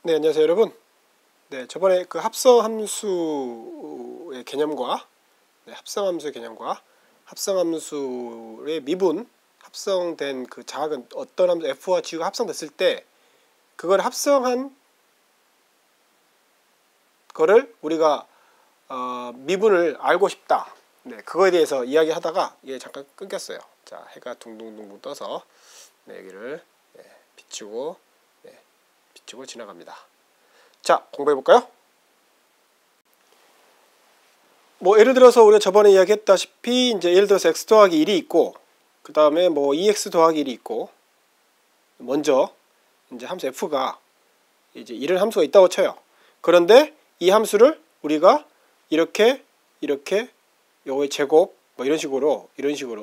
네, 안녕하세요 여러분. 네, 저번에 그 합성함수의 개념과 합성함수의 개념과 합성함수의 미분, 합성된 그 자학은 어떤 함수 f와 g가 합성됐을 때 그걸 합성한 거를 우리가 미분을 알고 싶다. 네, 그거에 대해서 이야기하다가 이게 잠깐 끊겼어요. 자, 해가 둥둥둥 떠서 여기를 비추고 지나갑니다. 자, 공부해 볼까요? 뭐 예를 들어서 우리가 저번에 이야기했다시피 이제 예를 들어서 x 더하기 1이 있고 그 다음에 뭐 2x 더하기 1이 있고 먼저 이제 함수 f가 이제 이런 함수가 있다고 쳐요. 그런데 이 함수를 우리가 이렇게 요거의 제곱 뭐 이런 식으로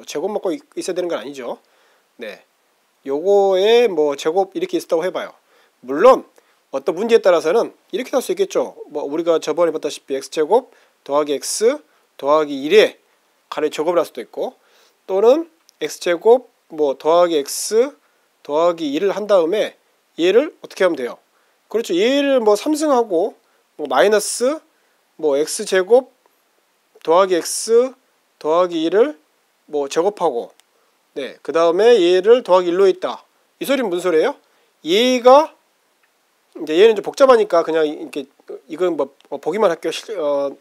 제곱 먹고 있어야 되는 건 아니죠. 네, 요거의 뭐 제곱 이렇게 있었다고 해봐요. 물론 어떤 문제에 따라서는 이렇게 할 수 있겠죠. 뭐 우리가 저번에 봤다시피 x제곱 더하기 x 더하기 1에 가로 제곱을 할 수도 있고, 또는 x제곱 뭐 더하기 x 더하기 1을 한 다음에 얘를 어떻게 하면 돼요? 그렇죠. 얘를 뭐 3승하고 뭐 마이너스 뭐 x제곱 더하기 x 더하기 1을 뭐 제곱하고, 네, 그 다음에 얘를 더하기 1로 있다. 이 소리는 무슨 소리예요? 얘가 이제 얘는 좀 복잡하니까 그냥 이렇게 이건 뭐 보기만 할게요.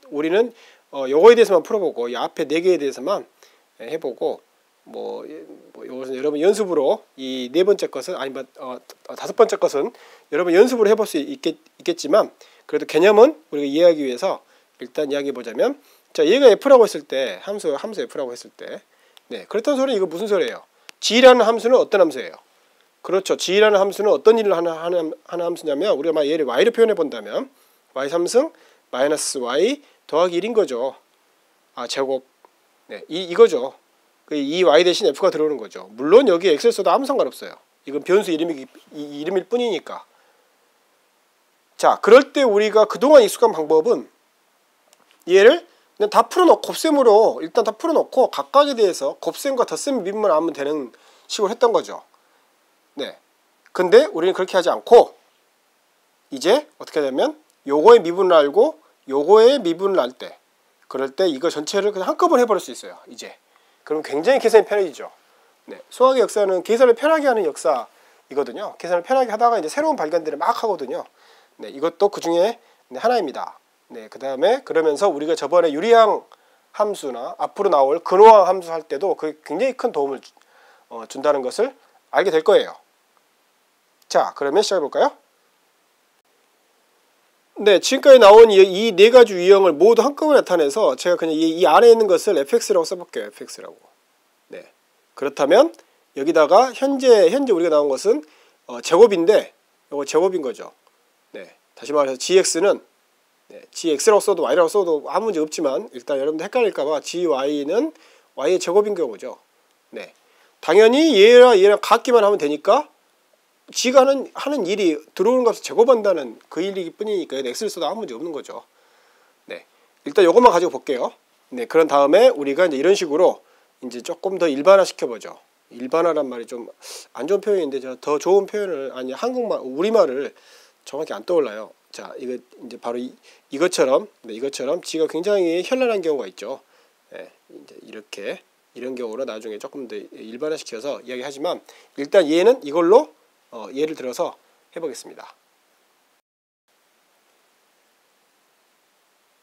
우리는 요거에 대해서만 풀어보고 이 앞에 4개에 대해서만 해보고 요것은 여러분 연습으로 이 4번째 것은 아니면 5번째 것은 여러분 연습으로 해볼 수 있겠지만 그래도 개념은 우리가 이해하기 위해서 일단 이야기해 보자면, 자, 얘가 f라고 했을 때 함수 f라고 했을 때, 네, 그렇다는 소리는 이거 무슨 소리예요? g라는 함수는 어떤 함수예요? 그렇죠. g라는 함수는 어떤 일을 하는 함수냐면, 우리가 얘를 y로 표현해 본다면 y 3승 마이너스 y 더하기 1인 거죠. 제곱. 네, 이거죠. 이 y 대신 f가 들어오는 거죠. 물론 여기 x를 써도 아무 상관없어요. 이건 변수 이름일 뿐이니까. 자, 그럴 때 우리가 그동안 익숙한 방법은 얘를 그냥 다 풀어놓고 곱셈으로 일단 다 풀어놓고 각각에 대해서 곱셈과 덧셈 미분만 하면 되는 식으로 했던 거죠. 네. 근데 우리는 그렇게 하지 않고 이제 어떻게 하냐면 요거의 미분을 알고 요거의 미분을 알 때, 그럴 때 이거 전체를 그냥 한꺼번에 해버릴 수 있어요. 이제 그럼 굉장히 계산이 편해지죠. 네. 수학의 역사는 계산을 편하게 하는 역사이거든요. 계산을 편하게 하다가 이제 새로운 발견들을 막 하거든요. 네. 이것도 그 중에 하나입니다. 네. 그 다음에 그러면서 우리가 저번에 유리항 함수나 앞으로 나올 근호항 함수 할 때도 그 굉장히 큰 도움을 준다는 것을 알게 될 거예요. 자, 그러면 시작해 볼까요? 네, 지금까지 나온 이 4가지 유형을 모두 한꺼번에 나타내서 제가 그냥 이 안에 있는 것을 fx라고 써볼게요. fx라고. 네, 그렇다면 여기다가 현재 우리가 나온 것은 제곱인데 이거 제곱인 거죠. 네, 다시 말해서 gx는 gx라고 써도 y라고 써도 아무 문제 없지만 일단 여러분들 헷갈릴까봐 gy는 y의 제곱인 경우죠. 네, 당연히 얘랑 같기만 하면 되니까 g가 하는 일이 들어오는 값을 제곱한다는 그 일이기 뿐이니까 x를 써도 아무 문제 없는 거죠. 네, 일단 요것만 가지고 볼게요. 네, 그런 다음에 우리가 이제 이런 식으로 이제 조금 더 일반화 시켜보죠. 일반화란 말이 좀 안 좋은 표현인데 제가 더 좋은 표현을, 아니 한국말 우리말을 정확히 안 떠올라요. 자, 이거 이제 바로 이것처럼 g가 굉장히 현란한 경우가 있죠. 네, 이제 이런 경우로 나중에 조금 더 일반화 시켜서 이야기하지만 일단 얘는 이걸로 예를 들어서 해보겠습니다.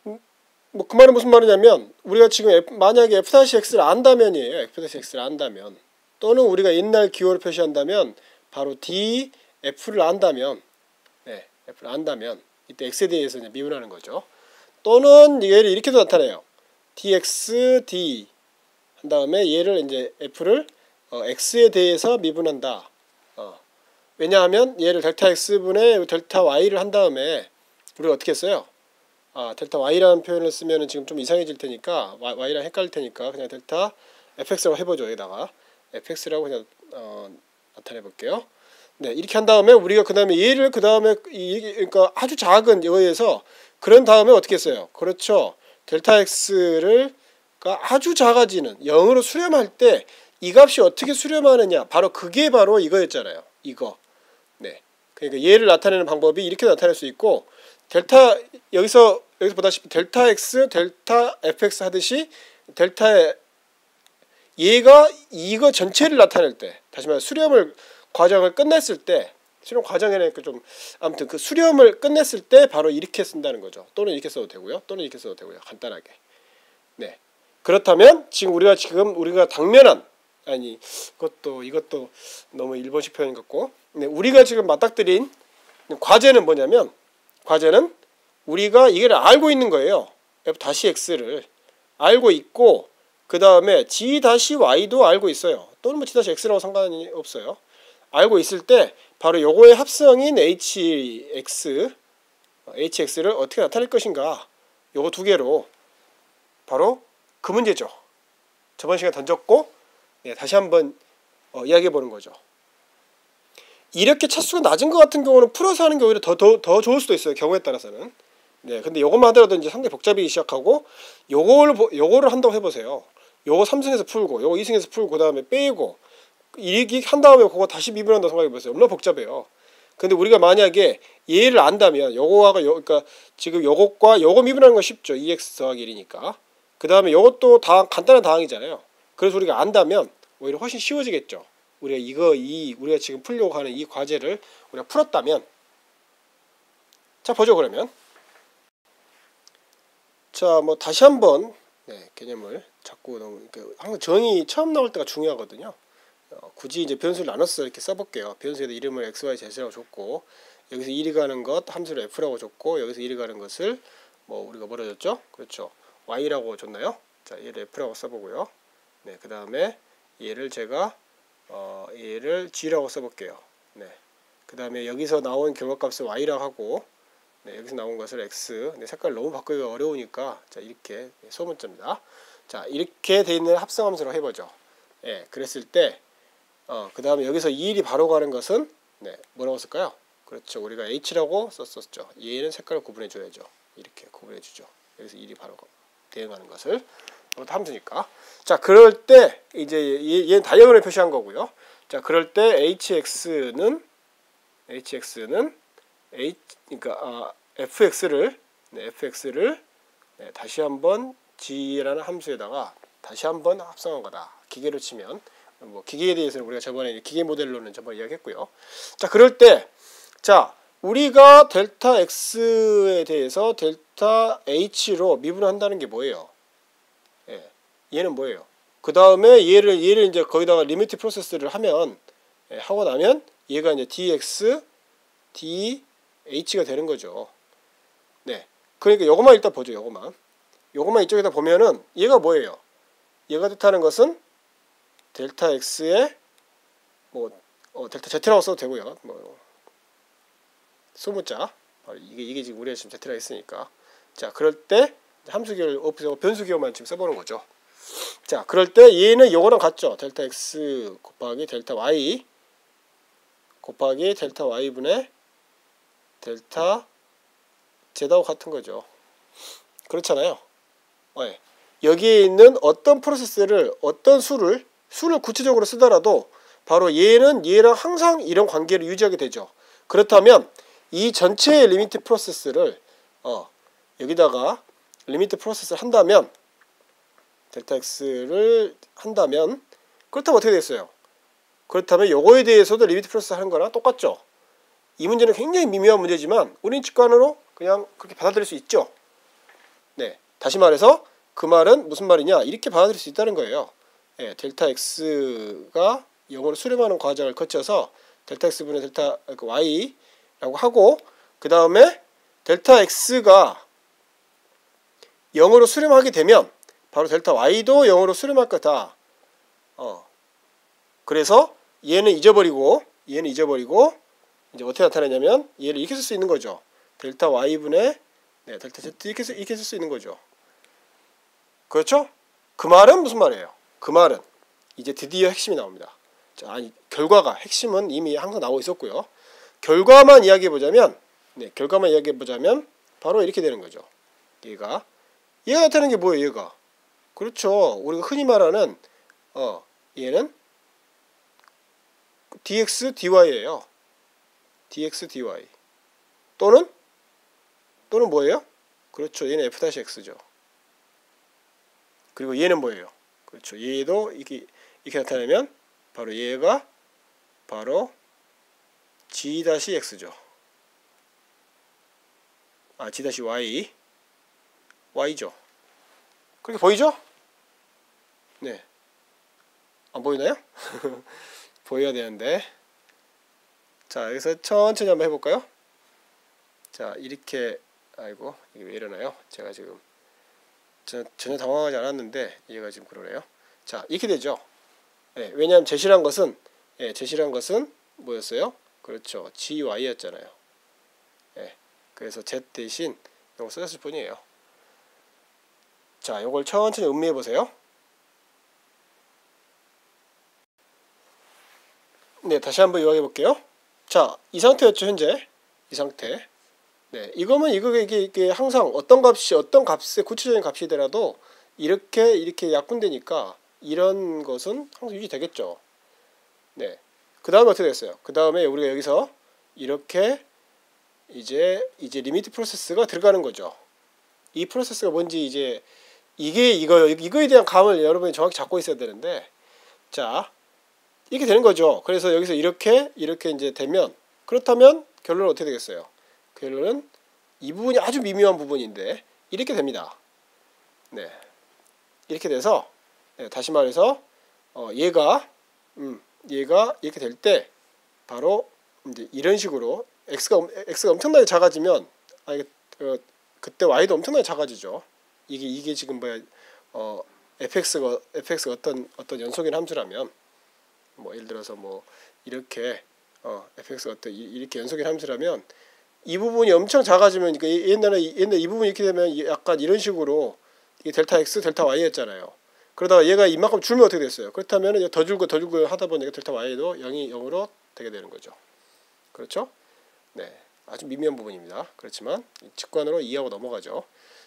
뭐 그 말은 무슨 말이냐면 우리가 지금 만약에 f-x를 안다면이에요. f-x를 안다면, 또는 우리가 옛날 기호를 표시한다면 바로 df를 안다면, 네, f를 안다면 이때 x에 대해서 이제 미분하는 거죠. 또는 얘를 이렇게도 나타내요. dx d 한 다음에 얘를 이제 f를 x에 대해서 미분한다. 왜냐하면 얘를 델타 x분의 델타 y를 한 다음에 우리가 어떻게 했어요? 델타 y라는 표현을 쓰면은 지금 좀 이상해질 테니까, y랑 헷갈릴 테니까 그냥 델타 fx라고 해보죠. 여기다가 fx라고 그냥 나타내 볼게요. 네, 이렇게 한 다음에 우리가 그 다음에 얘를 그 다음에 그러니까 아주 작은 여기에서 그런 다음에 어떻게 했어요? 그렇죠. 델타 x를 아주 작아지는 0으로 수렴할 때 이 값이 어떻게 수렴하느냐, 바로 그게 바로 이거였잖아요. 이거. 네, 그러니까 얘를 나타내는 방법이 이렇게 나타낼 수 있고 델타 여기서 보다시피 델타 x, 델타 fx 하듯이 델타의 얘가 이거 전체를 나타낼 때 다시 말해 수렴을 과정을 끝냈을 때 수렴 과정이라니까 좀 아무튼 그 수렴을 끝냈을 때 바로 이렇게 쓴다는 거죠. 또는 이렇게 써도 되고요. 또는 이렇게 써도 되고요. 간단하게. 네. 그렇다면 지금 우리가 당면한 아니 이것도 너무 일본식 표현 같고 네, 우리가 지금 맞닥뜨린 과제는 뭐냐면 과제는 우리가 이걸 알고 있는 거예요. f-x를 알고 있고 그 다음에 g-y도 알고 있어요. 또는 뭐 g-x라고 상관이 없어요. 알고 있을 때 바로 요거의 합성인 hx를 어떻게 나타낼 것인가 요거 두 개로 바로 그 문제죠. 저번 시간에 던졌고 네, 다시 한번 이야기해 보는 거죠. 이렇게 차수가 낮은 것 같은 경우는 풀어서 하는 게 오히려 더 좋을 수도 있어요. 경우에 따라서는. 네, 근데 요것만 하더라도 이제 상당히 복잡해지기 시작하고 요거를 한다고 해보세요. 요거 3승에서 풀고 요거 2승에서 풀고 그 다음에 빼고 이렇게 한 다음에 그거 다시 미분한다고 생각해보세요. 얼마나 복잡해요. 근데 우리가 만약에 얘를 안다면 그러니까 지금 요것과 요거 미분하는 건 쉽죠. 2x 더하기 1이니까. 그 다음에 요것도 간단한 다항이잖아요. 그래서 우리가 안다면 오히려 훨씬 쉬워지겠죠. 우리가 지금 풀려고 하는 이 과제를 우리가 풀었다면 자 보죠 그러면. 자 뭐 다시 한번 네, 개념을 잡고 항상 정의 처음 나올 때가 중요하거든요. 굳이 이제 변수를 나눠서 이렇게 써볼게요. 변수에도 이름을 x, y, z라고 줬고 여기서 이리 가는 것 함수를 f라고 줬고 여기서 이리 가는 것을 뭐 우리가 뭐라 줬죠? 그렇죠. y라고 줬나요? 자 얘를 f라고 써보고요. 네, 그 다음에 얘를 제가 얘를 g라고 써볼게요. 네, 그 다음에 여기서 나온 결과값을 y라고 하고 네, 여기서 나온 것을 x. 네, 색깔 너무 바꾸기가 어려우니까 자 이렇게 소문자입니다. 자 이렇게 돼 있는 합성함수로 해보죠. 네, 그랬을 때 그 다음에 여기서 2일이 바로 가는 것은 네, 뭐라고 쓸까요? 그렇죠. 우리가 h라고 썼었죠. 얘는 색깔을 구분해 줘야죠. 이렇게 구분해 주죠. 여기서 2일이 바로 대응하는 것을 이것도 함수니까. 자 그럴 때 이제 얘는 다이어그램을 표시한 거고요. 자 그럴 때 hx는 그러니까 fx를 네, 다시 한번 g라는 함수에다가 다시 한번 합성한 거다. 기계로 치면 뭐 기계에 대해서는 우리가 저번에 기계 모델로는 저번에 이야기했고요. 자 그럴 때 자 우리가 델타 x에 대해서 델타 h로 미분한다는 게 뭐예요? 예, 얘는 뭐예요? 그 다음에 얘를 이제 거기다가 리미트 프로세스를 하면 하고 나면 얘가 이제 dx dh가 되는 거죠. 네, 그러니까 요것만 일단 보죠. 요것만 이쪽에다 보면은 얘가 뭐예요? 얘가 뜻하는 것은 델타 x에 뭐 델타 z라고 써도 되고요. 뭐 소문자 이게 지금 우리가 지금 z라고 했으니까 자 그럴 때 함수기호를 없애고 변수기호만 지금 써보는 거죠. 자 그럴 때 얘는 요거랑 같죠. 델타 x 곱하기 델타 y 곱하기 델타 y분의 델타 z하고 같은 거죠. 그렇잖아요. 네. 여기에 있는 어떤 프로세스를 어떤 수를 구체적으로 쓰더라도 바로 얘는 얘랑 항상 이런 관계를 유지하게 되죠. 그렇다면 이 전체의 리미트 프로세스를 여기다가 리미트 프로세스를 한다면 델타 x를 한다면 그렇다면 어떻게 됐어요? 그렇다면 요거에 대해서도 리미트 프로세스 하는 거랑 똑같죠. 이 문제는 굉장히 미묘한 문제지만 우리는 직관으로 그냥 그렇게 받아들일 수 있죠. 네, 다시 말해서 그 말은 무슨 말이냐? 이렇게 받아들일 수 있다는 거예요. 예, 델타 x가 0으로 수렴하는 과정을 거쳐서 델타 x분의 델타 y라고 하고 그 다음에 델타 x가 0으로 수렴하게 되면 바로 델타 y도 0으로 수렴할 거다. 그래서 얘는 잊어버리고 이제 어떻게 나타내냐면 얘를 이렇게 쓸 수 있는 거죠. 델타 y분의 델타 z 이렇게 쓸 수 있는 거죠. 그렇죠? 그 말은 무슨 말이에요? 그 말은 이제 드디어 핵심이 나옵니다. 자, 결과가 핵심은 이미 항상 나오고 있었고요. 결과만 이야기해보자면 바로 이렇게 되는 거죠. 얘가 나타내는 게 뭐예요? 얘가 그렇죠. 우리가 흔히 말하는 얘는 dx dy예요. dx dy 또는 뭐예요? 그렇죠. 얘는 f-x죠. 그리고 얘는 뭐예요? 그렇죠. 얘도 이렇게 나타내면 바로 얘가 바로 g-x죠. g-y y죠. 그렇게 보이죠? 네. 안 보이나요? 보여야 되는데. 자, 여기서 천천히 한번 해볼까요? 자, 이렇게 아이고 이게 왜 이러나요? 제가 지금 전혀 당황하지 않았는데 얘가 지금 그러네요. 자, 이렇게 되죠. 네, 왜냐하면 제시란 것은 뭐였어요? 그렇죠. gy였잖아요. 네, 그래서 z 대신 이거 써졌을 뿐이에요. 자, 이걸 천천히 음미해 보세요. 네, 다시 한번 요약해 볼게요. 자, 이 상태였죠, 현재. 이 상태. 네, 이게 항상 어떤 값의 구체적인 값이더라도 이렇게 약분되니까 이런 것은 항상 유지되겠죠. 네. 그 다음에 어떻게 됐어요? 그 다음에 우리가 여기서 이렇게 이제 리미트 프로세스가 들어가는 거죠. 이 프로세스가 뭔지 이제 이거에 대한 감을 여러분이 정확히 잡고 있어야 되는데, 자, 이렇게 되는 거죠. 그래서 여기서 이렇게 이제 되면, 그렇다면 결론은 어떻게 되겠어요? 결론은 이 부분이 아주 미묘한 부분인데 이렇게 됩니다. 네, 이렇게 돼서 네, 다시 말해서 얘가 이렇게 될 때 바로 이제 이런 식으로 x가 엄청나게 작아지면 그때 y도 엄청나게 작아지죠. 이게 지금 뭐야 fx가 어떤 연속인 함수라면 뭐 예를 들어서 뭐 이렇게 fx가 이렇게 연속인 함수라면 이 부분이 엄청 작아지면 그러니까 옛날에 이 부분이 이렇게 되면 약간 이런 식으로 이게 델타 x 델타 y였잖아요. 그러다가 얘가 이만큼 줄면 어떻게 됐어요? 그렇다면 더 줄고 하다 보니까 델타 y도 0으로 되게 되는 거죠. 그렇죠? 네, 아주 미미한 부분입니다. 그렇지만 직관으로 이해하고 넘어가죠.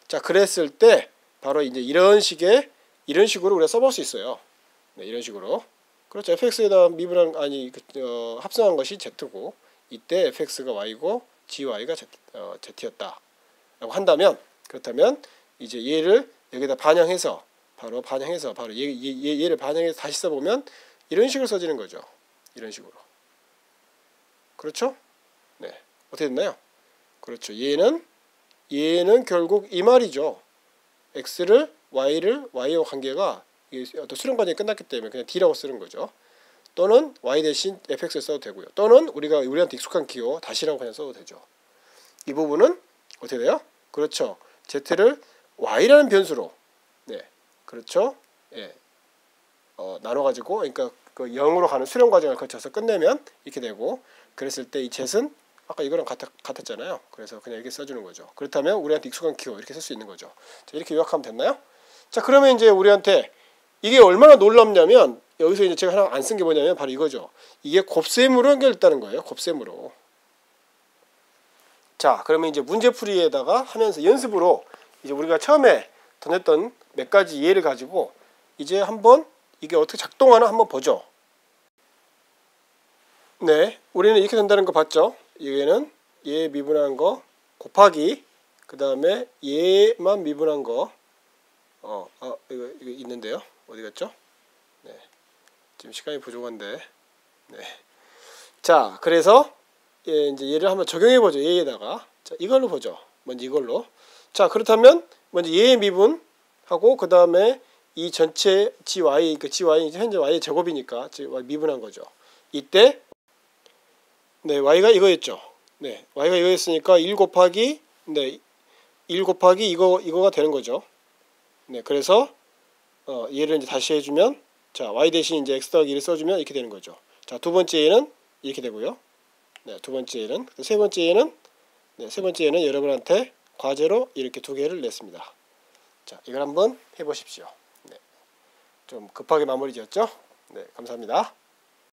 자, 그랬을 때 바로 이제 이런 식으로 우리가 써볼 수 있어요. 네, 이런 식으로. 그렇죠. fx에다 미분한 합성한 것이 z고 이때 fx가 y고 gy가 z였다. 라고 한다면 그렇다면 이제 얘를 여기다 반영해서 바로 얘를 반영해서 다시 써보면 이런 식으로 써지는 거죠. 이런 식으로. 그렇죠? 네. 어떻게 됐나요? 그렇죠. 얘는 결국 이 말이죠. x를 y와 관계가 어떤 수렴 과정이 끝났기 때문에 그냥 d라고 쓰는 거죠. 또는 y 대신 fx를 써도 되고요. 또는 우리한테 익숙한 기호 다시라고 그냥 써도 되죠. 이 부분은 어떻게 돼요? 그렇죠. z를 y라는 변수로 그렇죠. 예. 나눠가지고 그러니까 그 0으로 가는 수렴 과정을 거쳐서 끝내면 이렇게 되고, 그랬을 때 이 z는 아까 이거랑 같았잖아요. 그래서 그냥 이렇게 써주는 거죠. 그렇다면 우리한테 익숙한 기호 이렇게 쓸 수 있는 거죠. 자, 이렇게 요약하면 됐나요? 자, 그러면 이제 우리한테 이게 얼마나 놀랍냐면 여기서 이제 제가 하나 안 쓴 게 뭐냐면 바로 이거죠. 이게 곱셈으로 연결됐다는 거예요. 곱셈으로. 자, 그러면 이제 문제풀이에다가 하면서 연습으로 이제 우리가 처음에 던졌던 몇 가지 예를 가지고 이제 한번 이게 어떻게 작동하나 한번 보죠. 네, 우리는 이렇게 된다는 거 봤죠. 얘는 얘 미분한 거 곱하기 그 다음에 얘만 미분한 거 이거 있는데요. 어디 갔죠? 네, 지금 시간이 부족한데. 네, 자, 그래서 이제 얘를 한번 적용해 보죠. 얘에다가 자, 이걸로 보죠. 먼저 이걸로. 자, 그렇다면 먼저 얘의 미분하고 그 다음에 이 전체 gy, 그 gy는 현재 y의 제곱이니까 미분한 거죠. 이때 네, y가 이거였죠. 네, y가 이거였으니까 1 곱하기 1 곱하기 이거가 되는 거죠. 네, 그래서 얘를 이제 다시 해주면 자, y 대신 이제 x 더하기 1을 써주면 이렇게 되는 거죠. 자, 두 번째 얘는 이렇게 되고요. 네, 두 번째 얘는 세 번째 얘는 여러분한테 과제로 이렇게 두 개를 냈습니다. 자, 이걸 한번 해보십시오. 네, 좀 급하게 마무리 지었죠? 네, 감사합니다.